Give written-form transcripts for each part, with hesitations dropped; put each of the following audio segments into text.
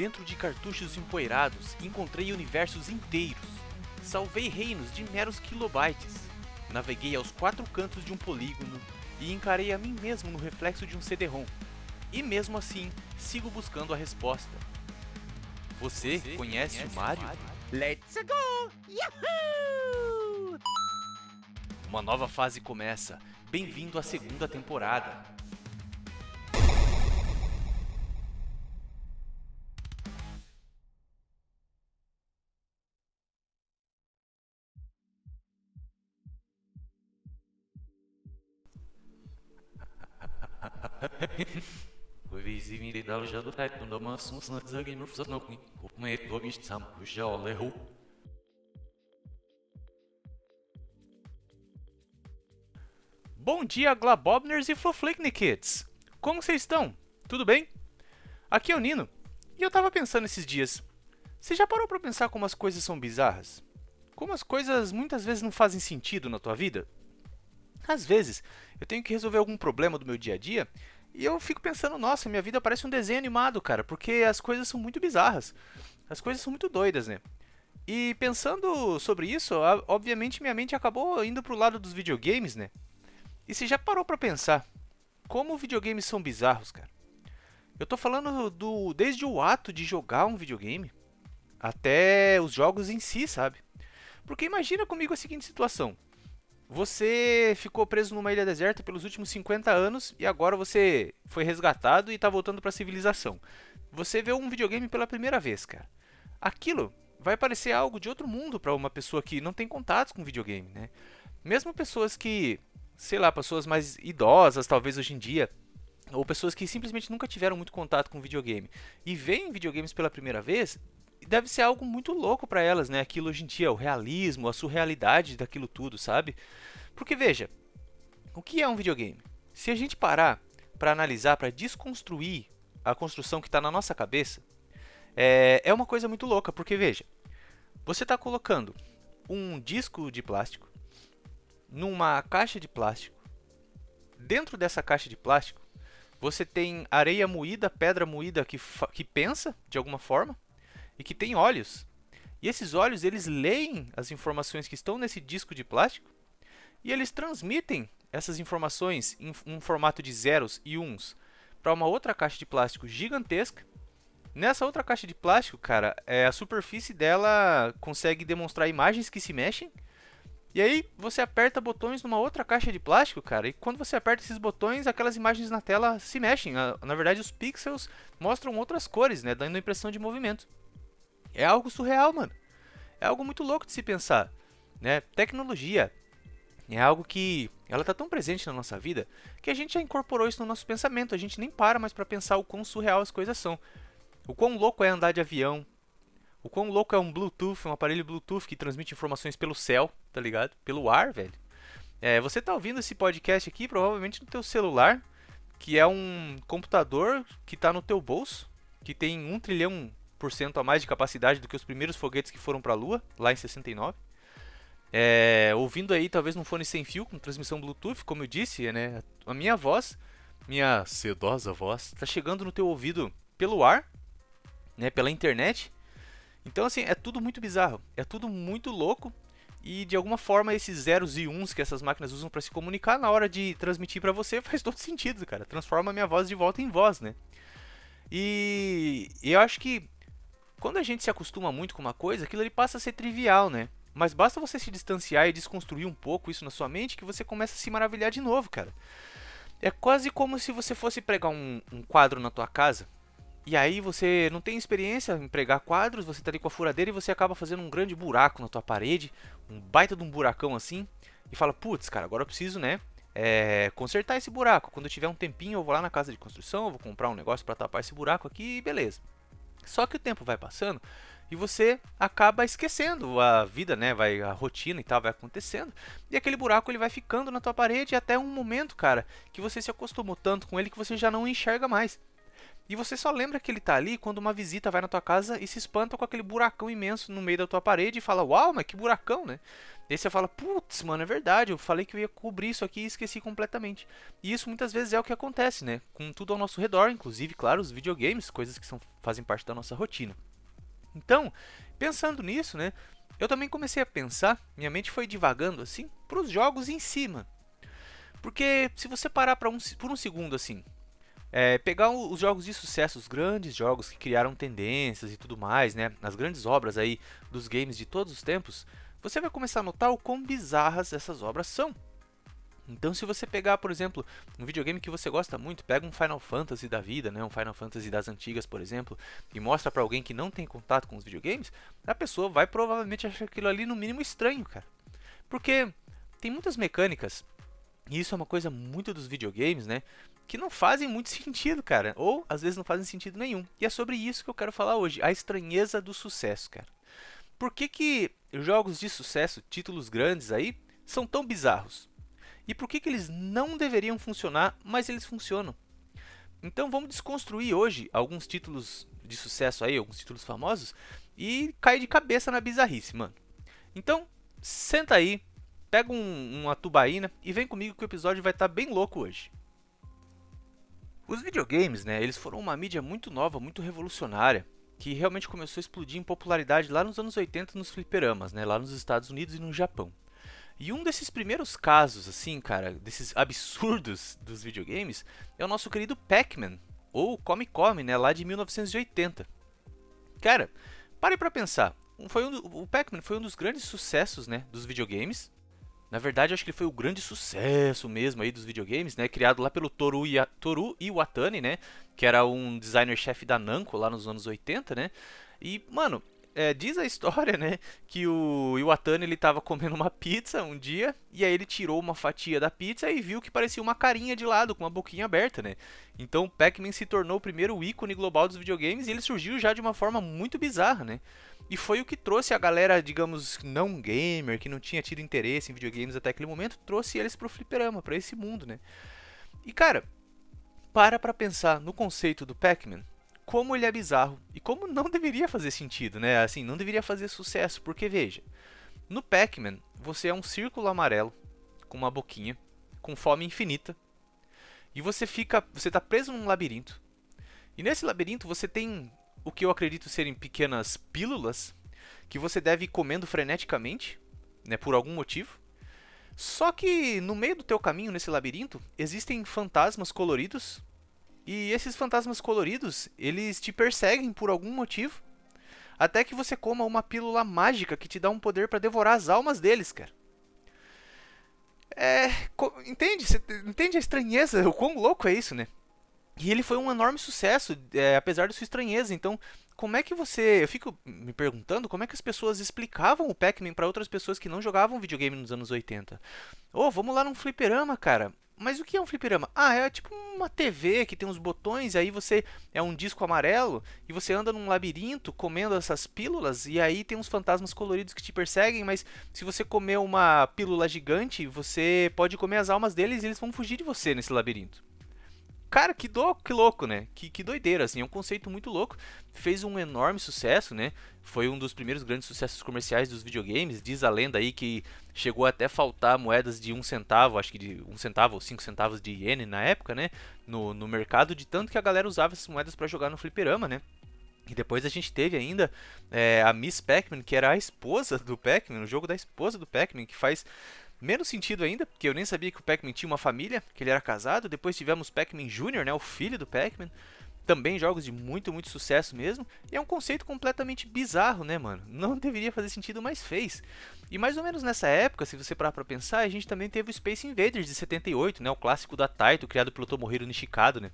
dentro de cartuchos empoeirados, encontrei universos inteiros. Salvei reinos de meros kilobytes. Naveguei aos 4 cantos de um polígono e encarei a mim mesmo no reflexo de um CD-ROM. E mesmo assim, sigo buscando a resposta. Você conhece o Mario? Let's go! Yahoo! Uma nova fase começa. Bem-vindo à segunda temporada. Bom dia, Glabobners e Floflicknikids! Como vocês estão? Tudo bem? Aqui é o Nino, e eu tava pensando esses dias. Você já parou pra pensar como as coisas são bizarras? Como as coisas muitas vezes não fazem sentido na tua vida? Às vezes, eu tenho que resolver algum problema do meu dia a dia e eu fico pensando, nossa, minha vida parece um desenho animado, cara, porque as coisas são muito bizarras. As coisas são muito doidas, né? E pensando sobre isso, obviamente minha mente acabou indo pro lado dos videogames, né? E você já parou pra pensar como videogames são bizarros, cara? Eu tô falando desde o ato de jogar um videogame até os jogos em si, sabe? Porque imagina comigo a seguinte situação. Você ficou preso numa ilha deserta pelos últimos 50 anos e agora você foi resgatado e está voltando para a civilização. Você vê um videogame pela primeira vez, cara. Aquilo vai parecer algo de outro mundo para uma pessoa que não tem contatos com videogame, né? Mesmo pessoas que, sei lá, pessoas mais idosas, talvez hoje em dia, ou pessoas que simplesmente nunca tiveram muito contato com videogame e veem videogames pela primeira vez, deve ser algo muito louco para elas, né? Aquilo hoje em dia, o realismo, a surrealidade daquilo tudo, sabe? Porque veja, o que é um videogame? Se a gente parar para analisar, para desconstruir a construção que está na nossa cabeça, é uma coisa muito louca, porque veja, você está colocando um disco de plástico numa caixa de plástico. Dentro dessa caixa de plástico, você tem areia moída, pedra moída que pensa de alguma forma e que tem olhos. E esses olhos, eles leem as informações que estão nesse disco de plástico e eles transmitem essas informações em um formato de zeros e uns para uma outra caixa de plástico gigantesca. Nessa outra caixa de plástico, cara, a superfície dela consegue demonstrar imagens que se mexem. E aí você aperta botões numa outra caixa de plástico, cara, e quando você aperta esses botões, aquelas imagens na tela se mexem. Na verdade, os pixels mostram outras cores, né, dando a impressão de movimento. É algo surreal, mano. É algo muito louco de se pensar, né? Tecnologia é algo que ela tá tão presente na nossa vida que a gente já incorporou isso no nosso pensamento. A gente nem para mais para pensar o quão surreal as coisas são. O quão louco é andar de avião. O quão louco é um Bluetooth, um aparelho Bluetooth que transmite informações pelo céu, tá ligado? Pelo ar, velho. Você tá ouvindo esse podcast aqui provavelmente no teu celular, que é um computador que tá no teu bolso, que tem 1 trilhão% a mais de capacidade do que os primeiros foguetes que foram para a Lua, lá em 69. Ouvindo aí talvez num fone sem fio, com transmissão Bluetooth, como eu disse, né? A minha voz, minha sedosa voz, tá chegando no teu ouvido pelo ar, né? Pela internet. Então assim, é tudo muito bizarro, é tudo muito louco. E de alguma forma esses zeros e uns que essas máquinas usam para se comunicar, na hora de transmitir para você, faz todo sentido, cara. Transforma a minha voz de volta em voz, né? E eu acho que quando a gente se acostuma muito com uma coisa, aquilo ali passa a ser trivial, né? Mas basta você se distanciar e desconstruir um pouco isso na sua mente que você começa a se maravilhar de novo, cara. É quase como se você fosse pregar um quadro na tua casa. E aí você não tem experiência em pregar quadros, você tá ali com a furadeira e você acaba fazendo um grande buraco na tua parede, um baita de um buracão assim, e fala, putz, cara, agora eu preciso, né, consertar esse buraco. Quando eu tiver um tempinho eu vou lá na casa de construção, eu vou comprar um negócio para tapar esse buraco aqui e beleza. Só que o tempo vai passando e você acaba esquecendo a vida, né, a rotina e tal vai acontecendo, e aquele buraco ele vai ficando na tua parede até um momento, cara, que você se acostumou tanto com ele que você já não enxerga mais. E você só lembra que ele tá ali quando uma visita vai na tua casa e se espanta com aquele buracão imenso no meio da tua parede e fala, uau, mas que buracão, né? Daí você fala, putz, mano, é verdade, eu falei que eu ia cobrir isso aqui e esqueci completamente. E isso muitas vezes é o que acontece, né? Com tudo ao nosso redor, inclusive, claro, os videogames, coisas que fazem parte da nossa rotina. Então, pensando nisso, né? Eu também comecei a pensar, minha mente foi divagando assim, para os jogos em cima. Porque se você parar por um segundo assim, pegar os jogos de sucesso, os grandes jogos que criaram tendências e tudo mais, né? As grandes obras aí dos games de todos os tempos, você vai começar a notar o quão bizarras essas obras são. Então, se você pegar, por exemplo, um videogame que você gosta muito, pega um Final Fantasy da vida, né, um Final Fantasy das antigas, por exemplo, e mostra pra alguém que não tem contato com os videogames, a pessoa vai provavelmente achar aquilo ali no mínimo estranho, cara. Porque tem muitas mecânicas, e isso é uma coisa muito dos videogames, né, que não fazem muito sentido, cara, ou às vezes não fazem sentido nenhum. E é sobre isso que eu quero falar hoje, a estranheza do sucesso, cara. Por que jogos de sucesso, títulos grandes aí, são tão bizarros? E por que eles não deveriam funcionar, mas eles funcionam? Então vamos desconstruir hoje alguns títulos de sucesso aí, alguns títulos famosos, e cair de cabeça na bizarrice, mano. Então, senta aí, pega uma tubaína e vem comigo que o episódio vai estar bem louco hoje. Os videogames, né, eles foram uma mídia muito nova, muito revolucionária, que realmente começou a explodir em popularidade lá nos anos 80 nos fliperamas, né, lá nos Estados Unidos e no Japão. E um desses primeiros casos, assim, cara, desses absurdos dos videogames, é o nosso querido Pac-Man, ou Come Come, né, lá de 1980. Cara, pare pra pensar, o Pac-Man foi um dos grandes sucessos, né, dos videogames. Na verdade, acho que ele foi o grande sucesso mesmo aí dos videogames, né, criado lá pelo Toru Iwatani, né, que era um designer-chefe da Namco lá nos anos 80, né. E, mano, diz a história, né, que o Iwatani ele tava comendo uma pizza um dia e aí ele tirou uma fatia da pizza e viu que parecia uma carinha de lado com uma boquinha aberta, né? Então, Pac-Man se tornou o primeiro ícone global dos videogames e ele surgiu já de uma forma muito bizarra, né? E foi o que trouxe a galera, digamos, não gamer, que não tinha tido interesse em videogames até aquele momento, trouxe eles pro fliperama, pra esse mundo, né? E cara, pra pensar no conceito do Pac-Man, como ele é bizarro e como não deveria fazer sentido, né? Assim, não deveria fazer sucesso, porque veja, no Pac-Man você é um círculo amarelo com uma boquinha, com fome infinita, e você tá preso num labirinto. E nesse labirinto você tem o que eu acredito serem pequenas pílulas que você deve ir comendo freneticamente, né, por algum motivo. Só que no meio do teu caminho nesse labirinto existem fantasmas coloridos. E esses fantasmas coloridos, eles te perseguem por algum motivo, até que você coma uma pílula mágica que te dá um poder pra devorar as almas deles, cara. Entende? Você entende a estranheza? O quão louco é isso, né? E ele foi um enorme sucesso, apesar da sua estranheza. Então, como é que você... Eu fico me perguntando como é que as pessoas explicavam o Pac-Man para outras pessoas que não jogavam videogame nos anos 80. Vamos lá num fliperama, cara. Mas o que é um fliperama? É tipo uma TV que tem uns botões, e aí você é um disco amarelo e você anda num labirinto comendo essas pílulas e aí tem uns fantasmas coloridos que te perseguem, mas se você comer uma pílula gigante, você pode comer as almas deles e eles vão fugir de você nesse labirinto. Cara, que louco, né? Que doideira, assim, é um conceito muito louco. Fez um enorme sucesso, né? Foi um dos primeiros grandes sucessos comerciais dos videogames. Diz a lenda aí que chegou até faltar moedas de 1 centavo, acho que de 1 centavo ou 5 centavos de iene na época, né? No mercado, de tanto que a galera usava essas moedas para jogar no fliperama, né? E depois a gente teve ainda a Miss Pac-Man, que era a esposa do Pac-Man, o jogo da esposa do Pac-Man, que faz menos sentido ainda, porque eu nem sabia que o Pac-Man tinha uma família, que ele era casado. Depois tivemos Pac-Man Jr., né, o filho do Pac-Man. Também jogos de muito, muito sucesso mesmo. E é um conceito completamente bizarro, né, mano? Não deveria fazer sentido, mas fez. E mais ou menos nessa época, se você parar pra pensar, a gente também teve o Space Invaders de 78, né, o clássico da Taito, criado pelo Tomohiro Nishikado, né?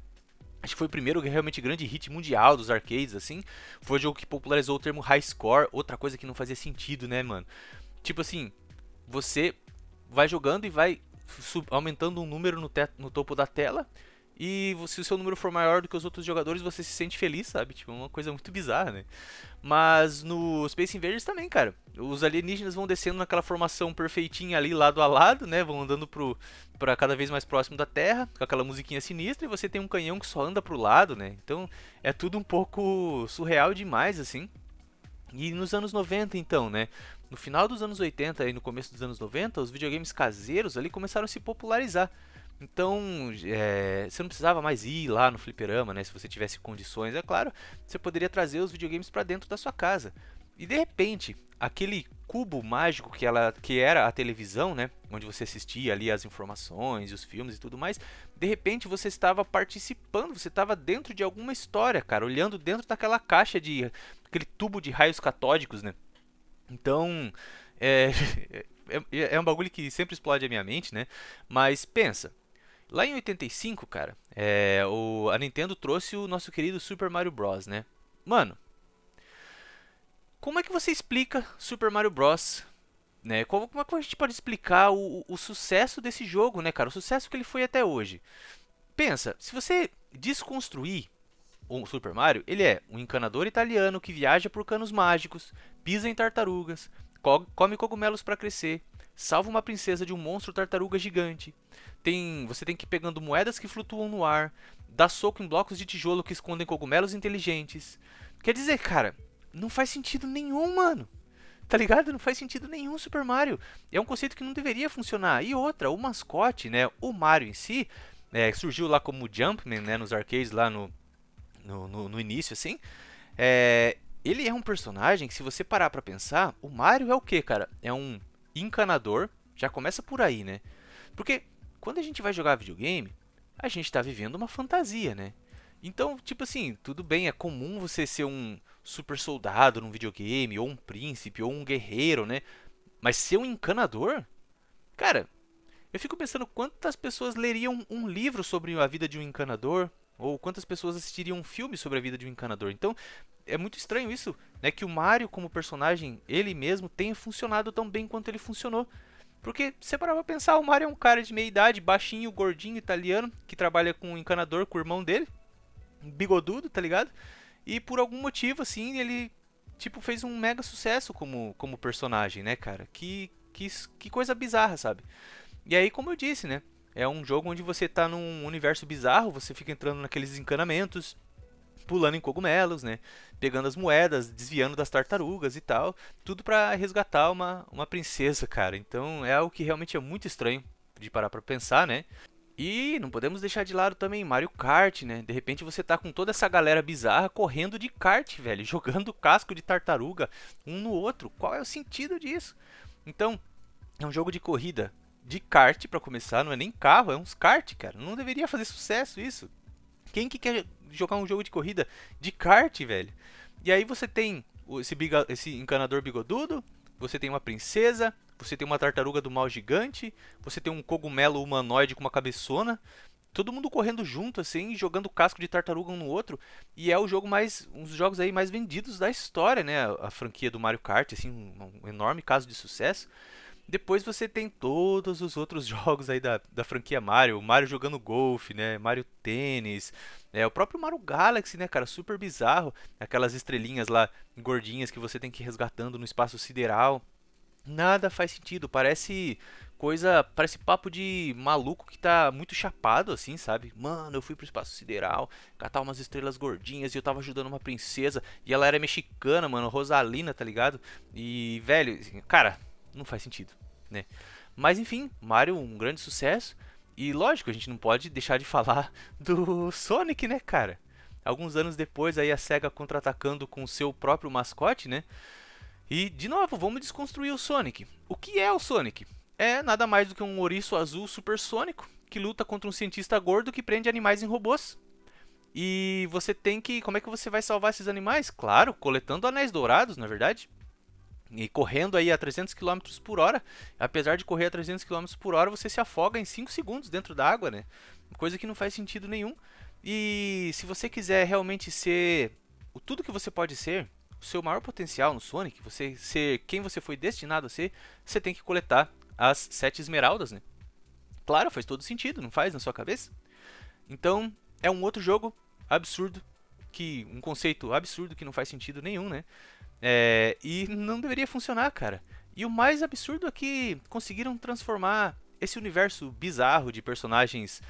Acho que foi o primeiro realmente grande hit mundial dos arcades, assim. Foi o jogo que popularizou o termo high score, outra coisa que não fazia sentido, né, mano? Tipo assim, você vai jogando e vai aumentando um número no topo da tela. E se o seu número for maior do que os outros jogadores, você se sente feliz, sabe? Tipo, é uma coisa muito bizarra, né? Mas no Space Invaders também, cara. Os alienígenas vão descendo naquela formação perfeitinha ali, lado a lado, né? Vão andando pra cada vez mais próximo da Terra, com aquela musiquinha sinistra. E você tem um canhão que só anda pro lado, né? Então, é tudo um pouco surreal demais, assim. E nos anos 90, então, né? No final dos anos 80 e no começo dos anos 90, os videogames caseiros ali começaram a se popularizar. Então, você não precisava mais ir lá no fliperama, né? Se você tivesse condições, é claro, você poderia trazer os videogames para dentro da sua casa. E de repente, aquele cubo mágico que era a televisão, né? Onde você assistia ali as informações, os filmes e tudo mais. De repente, você estava participando, você estava dentro de alguma história, cara, olhando dentro daquela caixa de aquele tubo de raios catódicos, né? Então, é, é um bagulho que sempre explode a minha mente, né? Mas pensa, lá em 85, cara, a Nintendo trouxe o nosso querido Super Mario Bros, né? Mano, como é que você explica Super Mario Bros, né? Como é que a gente pode explicar o sucesso desse jogo, né, cara? O sucesso que ele foi até hoje. Pensa, se você desconstruir o Super Mario, ele é um encanador italiano que viaja por canos mágicos, pisa em tartarugas, come cogumelos para crescer, salva uma princesa de um monstro tartaruga gigante. Você tem que ir pegando moedas que flutuam no ar, dá soco em blocos de tijolo que escondem cogumelos inteligentes. Quer dizer, cara, não faz sentido nenhum, mano. Tá ligado? Não faz sentido nenhum Super Mario. É um conceito que não deveria funcionar. E outra, o mascote, né, o Mario em si, surgiu lá como Jumpman, né, nos arcades lá no início, assim. Ele é um personagem que, se você parar pra pensar, o Mario é o que, cara? É um encanador, já começa por aí, né? Porque quando a gente vai jogar videogame, a gente tá vivendo uma fantasia, né? Então, tipo assim, tudo bem, é comum você ser um super soldado num videogame, ou um príncipe, ou um guerreiro, né? Mas ser um encanador? Cara, eu fico pensando quantas pessoas leriam um livro sobre a vida de um encanador, ou quantas pessoas assistiriam um filme sobre a vida de um encanador. Então, é muito estranho isso, né? Que o Mario, como personagem, ele mesmo tenha funcionado tão bem quanto ele funcionou. Porque, se você parar pra pensar, o Mario é um cara de meia idade, baixinho, gordinho, italiano, que trabalha com um encanador, com o irmão dele, um bigodudo, tá ligado? E por algum motivo, assim, ele, tipo, fez um mega sucesso como personagem, né, cara? Que coisa bizarra, sabe? E aí, como eu disse, né? É um jogo onde você tá num universo bizarro, você fica entrando naqueles encanamentos, pulando em cogumelos, né? Pegando as moedas, desviando das tartarugas e tal. Tudo pra resgatar uma princesa, cara. Então é algo que realmente é muito estranho de parar pra pensar, né? E não podemos deixar de lado também Mario Kart, né? De repente você tá com toda essa galera bizarra correndo de kart, velho, jogando casco de tartaruga um no outro. Qual é o sentido disso? Então, é um jogo de corrida de kart pra começar, não é nem carro, é uns kart, cara. Não deveria fazer sucesso isso. Quem que quer jogar um jogo de corrida de kart, velho? E aí você tem esse encanador bigodudo, você tem uma princesa, você tem uma tartaruga do mal gigante, você tem um cogumelo humanoide com uma cabeçona, todo mundo correndo junto assim, jogando casco de tartaruga um no outro, e é um dos jogos aí mais vendidos da história, né? A franquia do Mario Kart, assim, um enorme caso de sucesso. Depois você tem todos os outros jogos aí da franquia Mario, Mario jogando golfe, né? Mario Tênis, o próprio Mario Galaxy, né, cara? Super bizarro, aquelas estrelinhas lá gordinhas que você tem que ir resgatando no espaço sideral. Nada faz sentido, parece papo de maluco que tá muito chapado assim, sabe? Mano, eu fui pro espaço sideral, catar umas estrelas gordinhas e eu tava ajudando uma princesa e ela era mexicana, mano, Rosalina, tá ligado? E, velho, assim, cara, não faz sentido, né? Mas enfim, Mario um grande sucesso e lógico, a gente não pode deixar de falar do Sonic, né, cara? Alguns anos depois aí a SEGA contra-atacando com o seu próprio mascote, né? E, de novo, vamos desconstruir o Sonic. O que é o Sonic? É nada mais do que um ouriço azul supersônico que luta contra um cientista gordo que prende animais em robôs. E você tem que... Como é que você vai salvar esses animais? Claro, coletando anéis dourados, na verdade. E correndo aí a 300 km por hora. Apesar de correr a 300 km por hora, você se afoga em 5 segundos dentro da água, né? Coisa que não faz sentido nenhum. E se você quiser realmente ser tudo que você pode ser, o seu maior potencial no Sonic, você ser quem você foi destinado a ser, você tem que coletar as 7 esmeraldas, né? Claro, faz todo sentido, não faz na sua cabeça? Então, é um outro jogo absurdo, um conceito absurdo que não faz sentido nenhum, né? E não deveria funcionar, cara. E o mais absurdo é que conseguiram transformar esse universo bizarro de personagens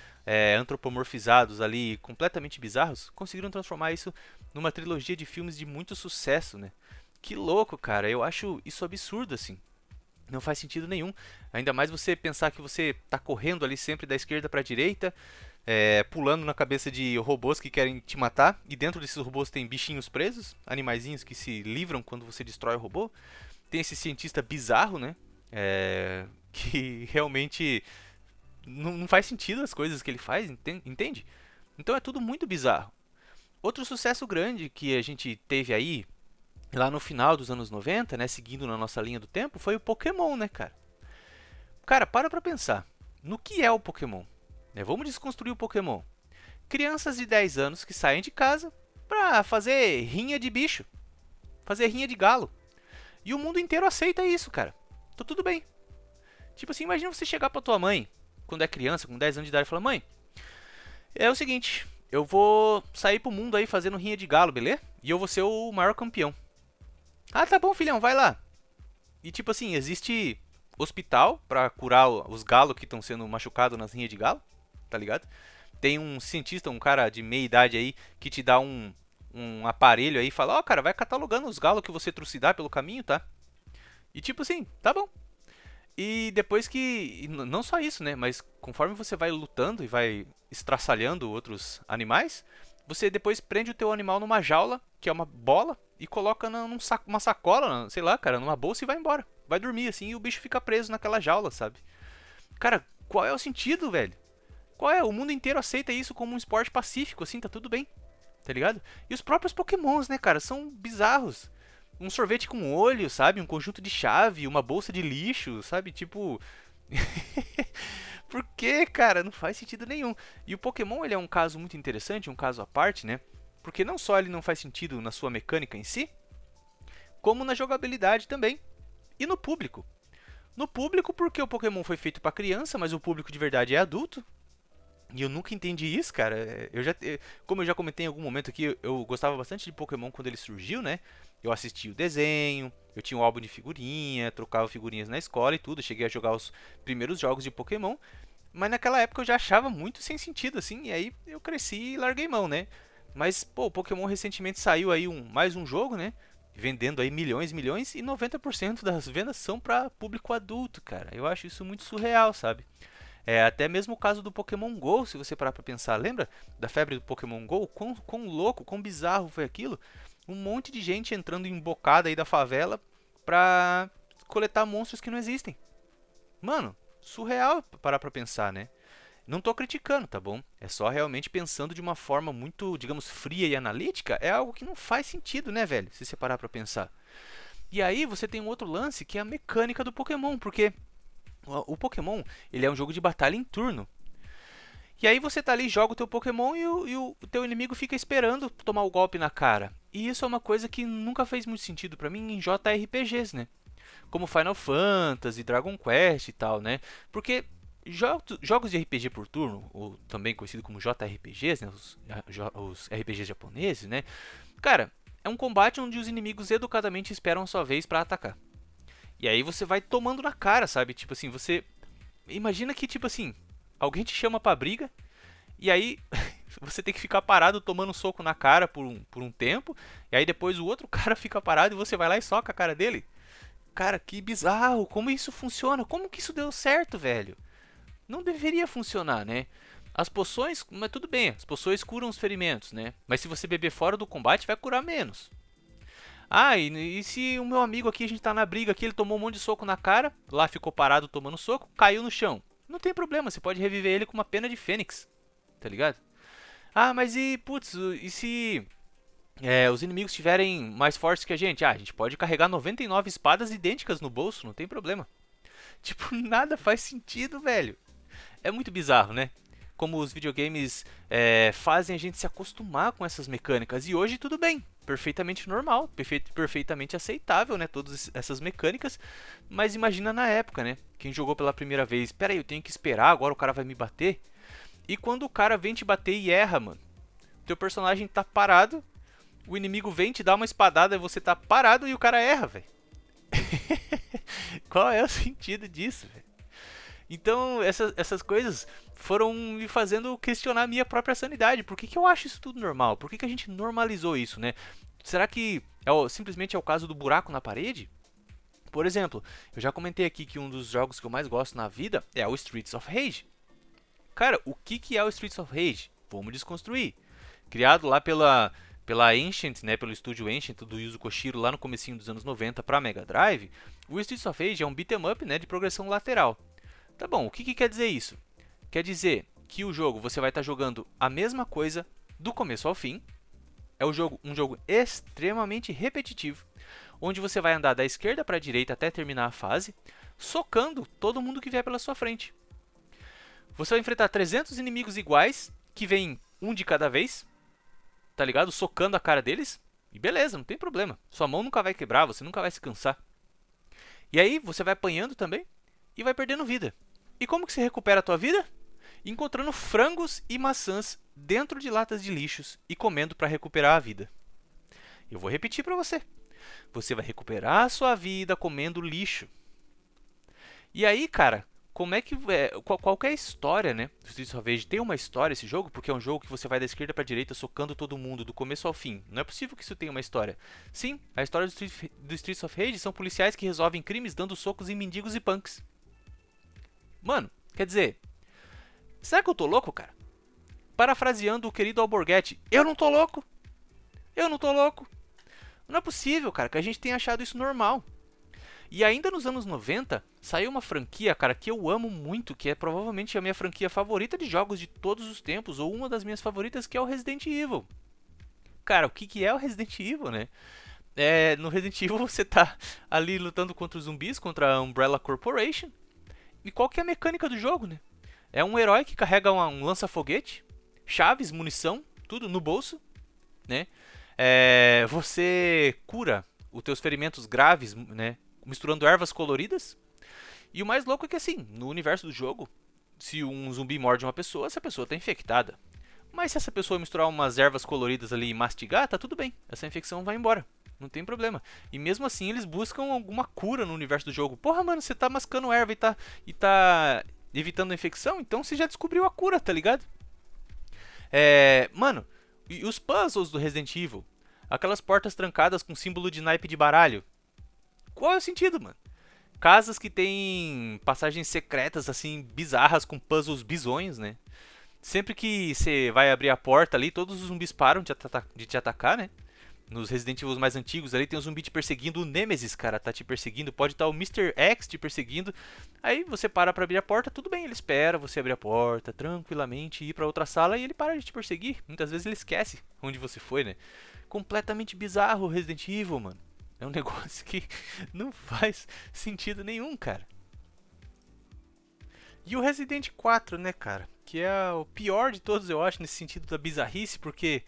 antropomorfizados ali, completamente bizarros, conseguiram transformar isso numa trilogia de filmes de muito sucesso, né? Que louco, cara. Eu acho isso absurdo, assim. Não faz sentido nenhum. Ainda mais você pensar que você tá correndo ali sempre da esquerda pra direita, pulando na cabeça de robôs que querem te matar. E dentro desses robôs tem bichinhos presos, animaizinhos que se livram quando você destrói o robô. Tem esse cientista bizarro, né? Que realmente não faz sentido as coisas que ele faz, entende? Então é tudo muito bizarro. Outro sucesso grande que a gente teve aí, lá no final dos anos 90, né, seguindo na nossa linha do tempo, foi o Pokémon, né, cara? Cara, para pra pensar. No que é o Pokémon? Vamos desconstruir o Pokémon. Crianças de 10 anos que saem de casa pra fazer rinha de bicho, fazer rinha de galo. E o mundo inteiro aceita isso, cara. Tá tudo bem. Tipo assim, imagina você chegar pra tua mãe, quando é criança, com 10 anos de idade, e falar: Mãe, é o seguinte, eu vou sair pro mundo aí fazendo rinha de galo, beleza? E eu vou ser o maior campeão. Ah, tá bom, filhão, vai lá. E tipo assim, existe hospital pra curar os galos que estão sendo machucados nas rinhas de galo, tá ligado? Tem um cientista, um cara de meia idade aí, que te dá um aparelho aí e fala: Ó, cara, vai catalogando os galos que você trucidar pelo caminho, tá? E tipo assim, tá bom. E depois que. E não só isso, né? Mas conforme você vai lutando e vai estraçalhando outros animais, você depois prende o teu animal numa jaula, que é uma bola, e coloca numa sacola, sei lá, cara, numa bolsa e vai embora. Vai dormir assim e o bicho fica preso naquela jaula, sabe? Cara, qual é o sentido, velho? Qual é? O mundo inteiro aceita isso como um esporte pacífico, assim, tá tudo bem. Tá ligado? E os próprios Pokémons, né, cara, são bizarros. Um sorvete com olho, sabe? Um conjunto de chave, uma bolsa de lixo, sabe? Tipo. Por que, cara? Não faz sentido nenhum. E o Pokémon, ele é um caso muito interessante, um caso à parte, né? Porque não só ele não faz sentido na sua mecânica em si, como na jogabilidade também. E no público. No público, porque o Pokémon foi feito pra criança, mas o público de verdade é adulto. E eu nunca entendi isso, cara. Como eu já comentei em algum momento aqui, eu gostava bastante de Pokémon quando ele surgiu, né? Eu assistia o desenho, eu tinha um álbum de figurinha, trocava figurinhas na escola e tudo. Cheguei a jogar os primeiros jogos de Pokémon, mas naquela época eu já achava muito sem sentido, assim. E aí eu cresci e larguei mão, né? Mas, pô, o Pokémon recentemente saiu aí mais um jogo, né? Vendendo aí milhões, milhões, e 90% das vendas são para público adulto, cara. Eu acho isso muito surreal, sabe? Até mesmo o caso do Pokémon GO, se você parar pra pensar, lembra da febre do Pokémon GO? Quão louco, quão bizarro foi aquilo? Um monte de gente entrando embocada aí da favela pra coletar monstros que não existem. Mano, surreal parar pra pensar, né? Não tô criticando, tá bom? É só realmente pensando de uma forma muito, digamos, fria e analítica. É algo que não faz sentido, né, velho? Se você parar pra pensar. E aí você tem um outro lance que é a mecânica do Pokémon, porque o Pokémon, ele é um jogo de batalha em turno. E aí você tá ali, joga o teu Pokémon e o teu inimigo fica esperando tomar o golpe na cara. E isso é uma coisa que nunca fez muito sentido pra mim em JRPGs, né? Como Final Fantasy, Dragon Quest e tal, né? Porque jogos de RPG por turno, ou também conhecido como JRPGs, né? Os RPGs japoneses, né? Cara, é um combate onde os inimigos educadamente esperam a sua vez pra atacar. E aí você vai tomando na cara, sabe? Tipo assim, você imagina que tipo assim, alguém te chama pra briga e aí você tem que ficar parado tomando soco na cara por um tempo, e aí depois o outro cara fica parado e você vai lá e soca a cara dele. Cara, que bizarro, como isso funciona? Como que isso deu certo, velho? Não deveria funcionar, né? As poções, mas tudo bem, as poções curam os ferimentos, né? Mas se você beber fora do combate, vai curar menos. Ah, e se o meu amigo aqui, a gente tá na briga aqui, ele tomou um monte de soco na cara, lá ficou parado tomando soco, caiu no chão. Não tem problema, você pode reviver ele com uma pena de fênix, tá ligado? Ah, mas e se os inimigos estiverem mais fortes que a gente? Ah, a gente pode carregar 99 espadas idênticas no bolso, não tem problema. Tipo, nada faz sentido, velho. É muito bizarro, né? Como os videogames fazem a gente se acostumar com essas mecânicas. E hoje tudo bem, perfeitamente normal, perfeitamente aceitável, né? Todas essas mecânicas. Mas imagina na época, né? Quem jogou pela primeira vez, pera aí, eu tenho que esperar, agora o cara vai me bater. E quando o cara vem te bater e erra, mano, teu personagem tá parado, o inimigo vem te dar uma espadada e você tá parado e o cara erra, velho. Qual é o sentido disso, velho? Então, essas coisas foram me fazendo questionar a minha própria sanidade. Por que eu acho isso tudo normal? Por que a gente normalizou isso, né? Será que simplesmente é o caso do buraco na parede? Por exemplo, eu já comentei aqui que um dos jogos que eu mais gosto na vida é o Streets of Rage. Cara, o que é o Streets of Rage? Vamos desconstruir. Criado lá pela Ancient, né, pelo estúdio Ancient do Yuzo Koshiro lá no comecinho dos anos 90 para Mega Drive, o Streets of Rage é um beat'em up, né, de progressão lateral. Tá bom, o que quer dizer isso? Quer dizer que o jogo você vai estar jogando a mesma coisa do começo ao fim. É um jogo extremamente repetitivo, onde você vai andar da esquerda para a direita até terminar a fase, socando todo mundo que vier pela sua frente. Você vai enfrentar 300 inimigos iguais, que vêm um de cada vez, tá ligado? Socando a cara deles, e beleza, não tem problema. Sua mão nunca vai quebrar, você nunca vai se cansar. E aí você vai apanhando também e vai perdendo vida. E como que você recupera a tua vida? Encontrando frangos e maçãs dentro de latas de lixos e comendo para recuperar a vida. Eu vou repetir para você. Você vai recuperar a sua vida comendo lixo. E aí, cara, como é que qual que é a história, né? Do Streets of Rage tem uma história esse jogo, porque é um jogo que você vai da esquerda para a direita socando todo mundo do começo ao fim. Não é possível que isso tenha uma história. Sim, a história do Streets of Rage são policiais que resolvem crimes dando socos em mendigos e punks. Mano, quer dizer, será que eu tô louco, cara? Parafraseando o querido Alborguete, eu não tô louco. Eu não tô louco. Não é possível, cara, que a gente tenha achado isso normal. E ainda nos anos 90, saiu uma franquia, cara, que eu amo muito, que é provavelmente a minha franquia favorita de jogos de todos os tempos, ou uma das minhas favoritas, que é o Resident Evil. Cara, o que é o Resident Evil, né? No Resident Evil você tá ali lutando contra os zumbis, contra a Umbrella Corporation. E qual que é a mecânica do jogo, né? É um herói que carrega um lança-foguete, chaves, munição, tudo no bolso, né? Você cura os teus ferimentos graves, né? Misturando ervas coloridas. E o mais louco é que assim, no universo do jogo, se um zumbi morde uma pessoa, essa pessoa está infectada. Mas se essa pessoa misturar umas ervas coloridas ali e mastigar, tá tudo bem. Essa infecção vai embora. Não tem problema. E mesmo assim eles buscam alguma cura no universo do jogo. Porra, mano, você tá mascando erva e tá evitando a infecção, então você já descobriu a cura, tá ligado? Mano, e os puzzles do Resident Evil? Aquelas portas trancadas com símbolo de naipe de baralho. Qual é o sentido, mano? Casas que tem passagens secretas, assim, bizarras, com puzzles bizonhos, né? Sempre que você vai abrir a porta ali, todos os zumbis param de te atacar, né? Nos Resident Evil mais antigos ali tem um zumbi te perseguindo, o Nemesis, cara, tá te perseguindo, pode estar o Mr. X te perseguindo. Aí você para pra abrir a porta, tudo bem, ele espera você abrir a porta tranquilamente, ir pra outra sala e ele para de te perseguir. Muitas vezes ele esquece onde você foi, né? Completamente bizarro o Resident Evil, mano. É um negócio que não faz sentido nenhum, cara. E o Resident 4, né, cara? Que é o pior de todos, eu acho, nesse sentido da bizarrice, porque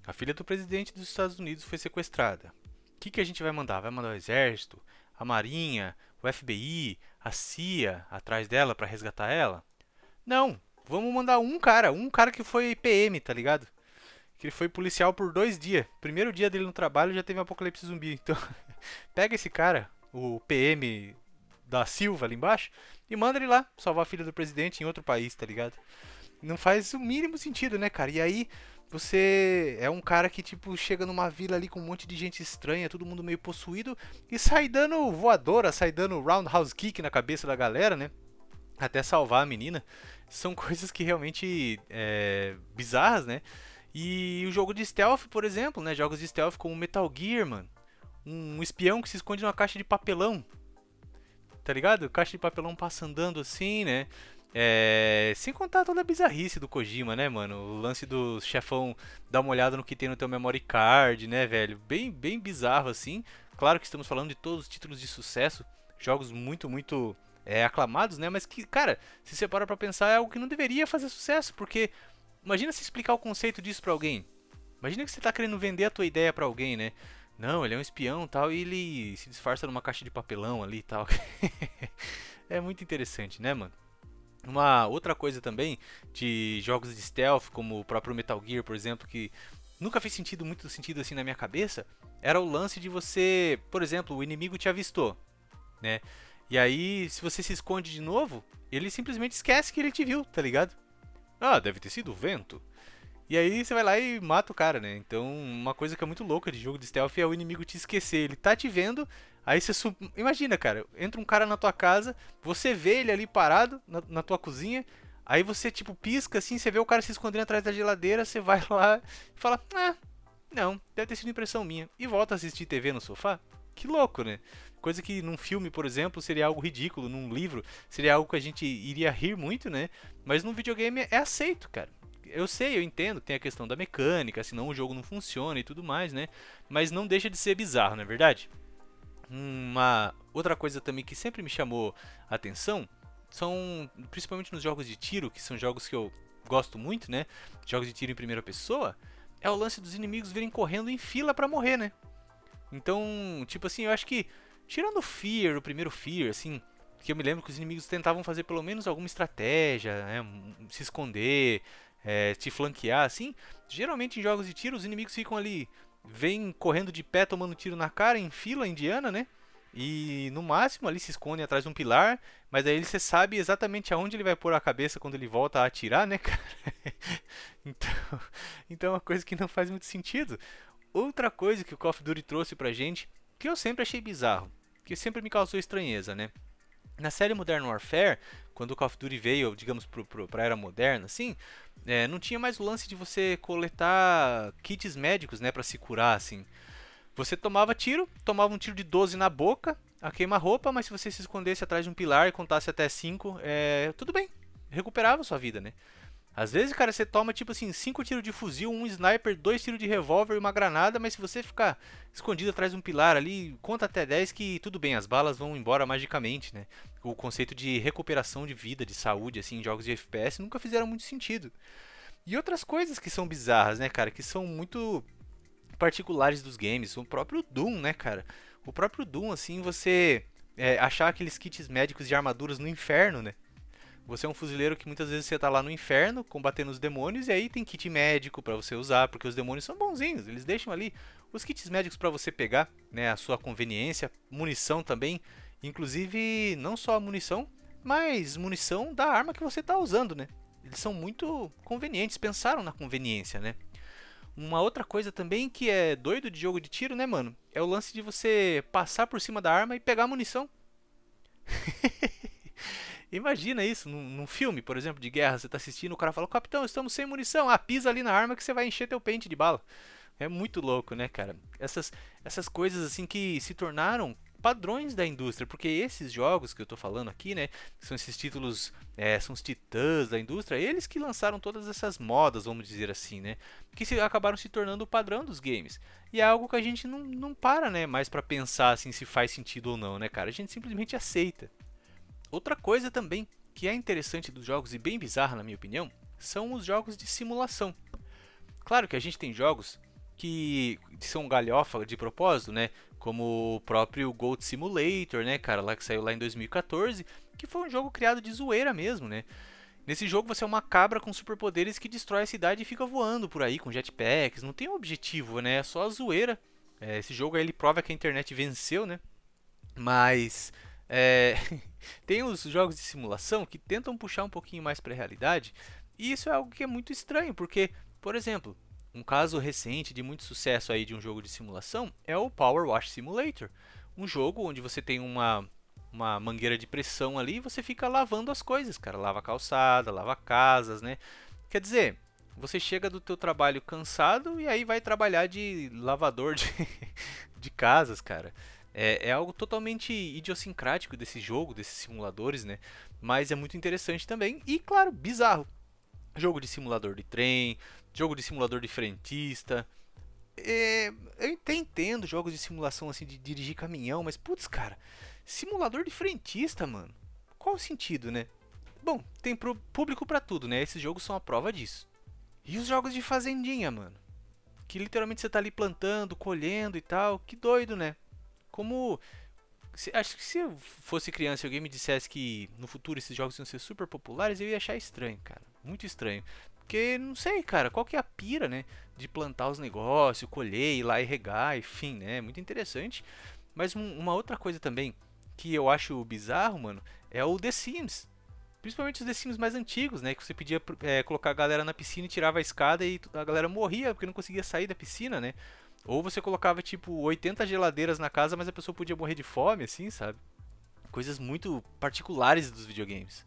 a filha do presidente dos Estados Unidos foi sequestrada. O que a gente vai mandar? Vai mandar o exército, a marinha, o FBI, a CIA atrás dela pra resgatar ela? Não, vamos mandar um cara que foi PM, tá ligado? Que ele foi policial por 2 dias. Primeiro dia dele no trabalho já teve um apocalipse zumbi. Então, pega esse cara, o PM da Silva ali embaixo, e manda ele lá salvar a filha do presidente em outro país, tá ligado? Não faz o mínimo sentido, né, cara? E aí, você é um cara que, tipo, chega numa vila ali com um monte de gente estranha, todo mundo meio possuído, e sai dando voadora, sai dando roundhouse kick na cabeça da galera, né? Até salvar a menina. São coisas que realmente bizarras, né? E o jogo de stealth, por exemplo, né? Jogos de stealth como Metal Gear, mano. Um espião que se esconde numa caixa de papelão. Tá ligado? Caixa de papelão passa andando assim, né? Sem contar toda a bizarrice do Kojima, né, mano? O lance do chefão dar uma olhada no que tem no teu memory card, né, velho? Bem bizarro, assim. Claro que estamos falando de todos os títulos de sucesso. Jogos muito aclamados, né? Mas que, cara, se você para pra pensar, é algo que não deveria fazer sucesso, porque imagina se explicar o conceito disso pra alguém. Imagina que você tá querendo vender a tua ideia pra alguém, né? Não, ele é um espião e tal, e ele se disfarça numa caixa de papelão ali e tal. É muito interessante, né, mano? Uma outra coisa também de jogos de stealth, como o próprio Metal Gear, por exemplo, que nunca fez muito sentido assim na minha cabeça, era o lance de você, por exemplo, o inimigo te avistou, né? E aí, se você se esconde de novo, ele simplesmente esquece que ele te viu, tá ligado? Ah, deve ter sido o vento. E aí você vai lá e mata o cara, né? Então, uma coisa que é muito louca de jogo de stealth é o inimigo te esquecer. Ele tá te vendo, aí você... Imagina, cara, entra um cara na tua casa, você vê ele ali parado na tua cozinha, aí você, tipo, pisca assim, você vê o cara se escondendo atrás da geladeira, você vai lá e fala, não, deve ter sido impressão minha. E volta a assistir TV no sofá. Que louco, né? Coisa que num filme, por exemplo, seria algo ridículo, num livro seria algo que a gente iria rir muito, né? Mas num videogame é aceito, cara. Eu sei, eu entendo, tem a questão da mecânica, senão o jogo não funciona e tudo mais, né? Mas não deixa de ser bizarro, não é verdade? Uma outra coisa também que sempre me chamou a atenção são, principalmente nos jogos de tiro, que são jogos que eu gosto muito, né? Jogos de tiro em primeira pessoa, é o lance dos inimigos virem correndo em fila pra morrer, né? Então, tipo assim, eu acho que tirando o Fear, o primeiro Fear, assim, que eu me lembro que os inimigos tentavam fazer pelo menos alguma estratégia, né? Se esconder, te flanquear, assim. Geralmente em jogos de tiro os inimigos ficam ali, vêm correndo de pé, tomando tiro na cara, em fila indiana, né? E no máximo ali se esconde atrás de um pilar, mas aí você sabe exatamente aonde ele vai pôr a cabeça quando ele volta a atirar, né, cara? Então, então é uma coisa que não faz muito sentido. Outra coisa que o Call of Duty trouxe pra gente, que eu sempre achei bizarro, que sempre me causou estranheza, né? Na série Modern Warfare, quando o Call of Duty veio, digamos, pra era moderna, assim, não tinha mais o lance de você coletar kits médicos, né, pra se curar, assim. Você tomava tiro, tomava um tiro de 12 na boca, a queima-roupa, mas se você se escondesse atrás de um pilar e contasse até 5, tudo bem, recuperava a sua vida, né? Às vezes, cara, você toma tipo assim, 5 tiros de fuzil, um sniper, 2 tiros de revólver e uma granada, mas se você ficar escondido atrás de um pilar ali, conta até 10 que tudo bem, as balas vão embora magicamente, né? O conceito de recuperação de vida, de saúde, assim, em jogos de FPS nunca fizeram muito sentido. E outras coisas que são bizarras, né, cara, que são muito particulares dos games, o próprio Doom, né, cara? O próprio Doom, assim, você achar aqueles kits médicos de armaduras no inferno, né? Você é um fuzileiro que muitas vezes você tá lá no inferno combatendo os demônios e aí tem kit médico pra você usar, porque os demônios são bonzinhos, eles deixam ali os kits médicos pra você pegar, né, a sua conveniência, munição também, inclusive não só a munição, mas munição da arma que você tá usando, né? Eles são muito convenientes, pensaram na conveniência, né? Uma outra coisa também que é doido de jogo de tiro, né, mano? É o lance de você passar por cima da arma e pegar a munição. Imagina isso num filme, por exemplo, de guerra. Você tá assistindo, o cara fala: Capitão, estamos sem munição. Ah, pisa ali na arma que você vai encher teu pente de bala. É muito louco, né, cara? Essas coisas assim que se tornaram padrões da indústria, porque esses jogos que eu tô falando aqui, né, são esses títulos, são os titãs da indústria, eles que lançaram todas essas modas, vamos dizer assim, né, que acabaram se tornando o padrão dos games. E é algo que a gente não para, né, mais pra pensar assim se faz sentido ou não, né, cara? A gente simplesmente aceita. Outra coisa também que é interessante dos jogos e bem bizarra na minha opinião, são os jogos de simulação. Claro que a gente tem jogos que são galhofa de propósito, né? Como o próprio Goat Simulator, né, cara, lá que saiu lá em 2014, que foi um jogo criado de zoeira mesmo, né? Nesse jogo você é uma cabra com superpoderes que destrói a cidade e fica voando por aí com jetpacks, não tem um objetivo, né? É só a zoeira. Esse jogo aí ele prova que a internet venceu, né? Mas é, tem os jogos de simulação que tentam puxar um pouquinho mais para a realidade, e isso é algo que é muito estranho, porque, por exemplo, um caso recente de muito sucesso aí de um jogo de simulação é o Power Wash Simulator, um jogo onde você tem uma mangueira de pressão ali e você fica lavando as coisas, cara, lava calçada, lava casas, né? Quer dizer, você chega do teu trabalho cansado e aí vai trabalhar de lavador de casas, cara. É algo totalmente idiosincrático desse jogo, desses simuladores, né? Mas é muito interessante também. E, claro, bizarro. Jogo de simulador de trem, jogo de simulador de frentista. Eu até entendo jogos de simulação assim de dirigir caminhão, mas putz, cara, simulador de frentista, mano. Qual o sentido, né? Bom, tem público pra tudo, né? Esses jogos são a prova disso. E os jogos de fazendinha, mano? Que literalmente você tá ali plantando, colhendo e tal. Que doido, né? Como. Acho que se eu fosse criança e alguém me dissesse que no futuro esses jogos iam ser super populares, eu ia achar estranho, cara. Muito estranho. Porque, não sei, cara, qual que é a pira, né? De plantar os negócios, colher, ir lá e regar, enfim, né? Muito interessante. Mas uma outra coisa também que eu acho bizarro, mano, é o The Sims. Principalmente os The Sims mais antigos, né? Que você podia colocar a galera na piscina e tirava a escada e a galera morria porque não conseguia sair da piscina, né? Ou você colocava, tipo, 80 geladeiras na casa, mas a pessoa podia morrer de fome, assim, sabe? Coisas muito particulares dos videogames.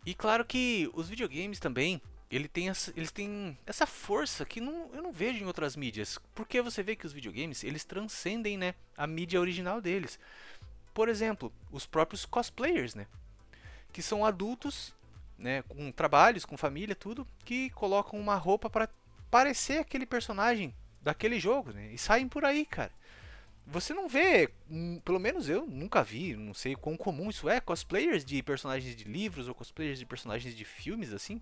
E claro que os videogames também, eles têm essa força que eu não vejo em outras mídias. Porque você vê que os videogames, eles transcendem, né, a mídia original deles. Por exemplo, os próprios cosplayers, né? Que são adultos, né, com trabalhos, com família, tudo, que colocam uma roupa para parecer aquele personagem daquele jogo, né? E saem por aí, cara. Você não vê, pelo menos eu nunca vi, não sei quão comum isso é, cosplayers de personagens de livros ou cosplayers de personagens de filmes assim.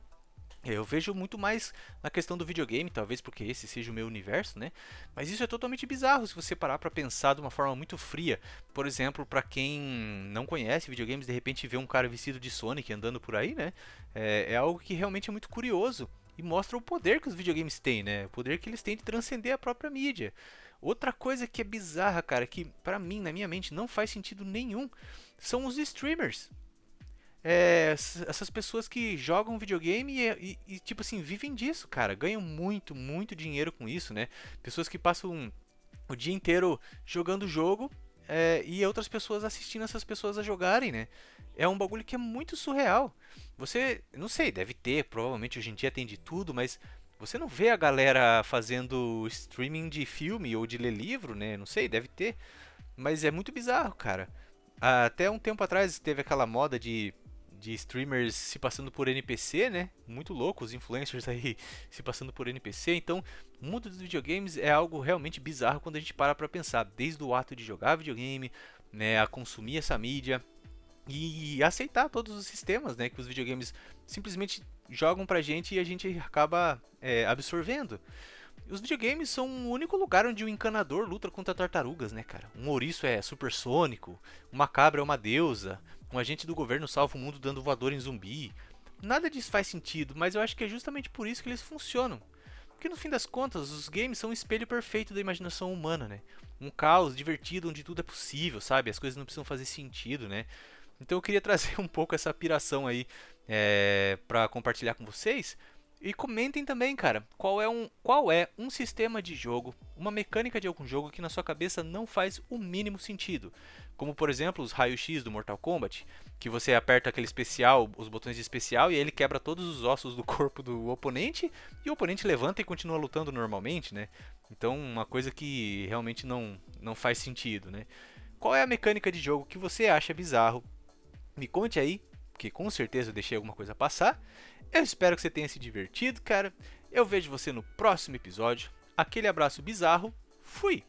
Eu vejo muito mais na questão do videogame, talvez porque esse seja o meu universo, né? Mas isso é totalmente bizarro se você parar pra pensar de uma forma muito fria. Por exemplo, pra quem não conhece videogames, de repente vê um cara vestido de Sonic andando por aí, né? É algo que realmente é muito curioso e mostra o poder que os videogames têm, né? O poder que eles têm de transcender a própria mídia. Outra coisa que é bizarra, cara, que pra mim, na minha mente, não faz sentido nenhum, são os streamers. Essas pessoas que jogam videogame tipo assim, vivem disso, cara. Ganham muito, muito dinheiro com isso, né? Pessoas que passam o dia inteiro jogando o jogo e outras pessoas assistindo essas pessoas a jogarem, né? É um bagulho que é muito surreal. Você, não sei, deve ter, provavelmente hoje em dia tem de tudo, mas você não vê a galera fazendo streaming de filme ou de ler livro, né? Não sei, deve ter. Mas é muito bizarro, cara. Até um tempo atrás teve aquela moda de streamers se passando por NPC, né? Muito louco, os influencers aí se passando por NPC. Então, o mundo dos videogames é algo realmente bizarro quando a gente para pra pensar. Desde o ato de jogar videogame, né, a consumir essa mídia e aceitar todos os sistemas, né, que os videogames simplesmente jogam pra gente e a gente acaba absorvendo. Os videogames são o único lugar onde o encanador luta contra tartarugas, né, cara? Um ouriço é supersônico, uma cabra é uma deusa, um agente do governo salva o mundo dando voador em zumbi. Nada disso faz sentido, mas eu acho que é justamente por isso que eles funcionam. Porque no fim das contas, os games são um espelho perfeito da imaginação humana, né? Um caos divertido onde tudo é possível, sabe? As coisas não precisam fazer sentido, né? Então eu queria trazer um pouco essa piração aí pra compartilhar com vocês. E comentem também, cara, qual é um sistema de jogo, uma mecânica de algum jogo que na sua cabeça não faz o mínimo sentido. Como, por exemplo, os raios-x do Mortal Kombat, que você aperta aquele especial, os botões de especial, e aí ele quebra todos os ossos do corpo do oponente, e o oponente levanta e continua lutando normalmente, né? Então, uma coisa que realmente não faz sentido, né? Qual é a mecânica de jogo que você acha bizarro? Me conte aí, porque com certeza eu deixei alguma coisa passar. Eu espero que você tenha se divertido, cara. Eu vejo você no próximo episódio. Aquele abraço bizarro. Fui!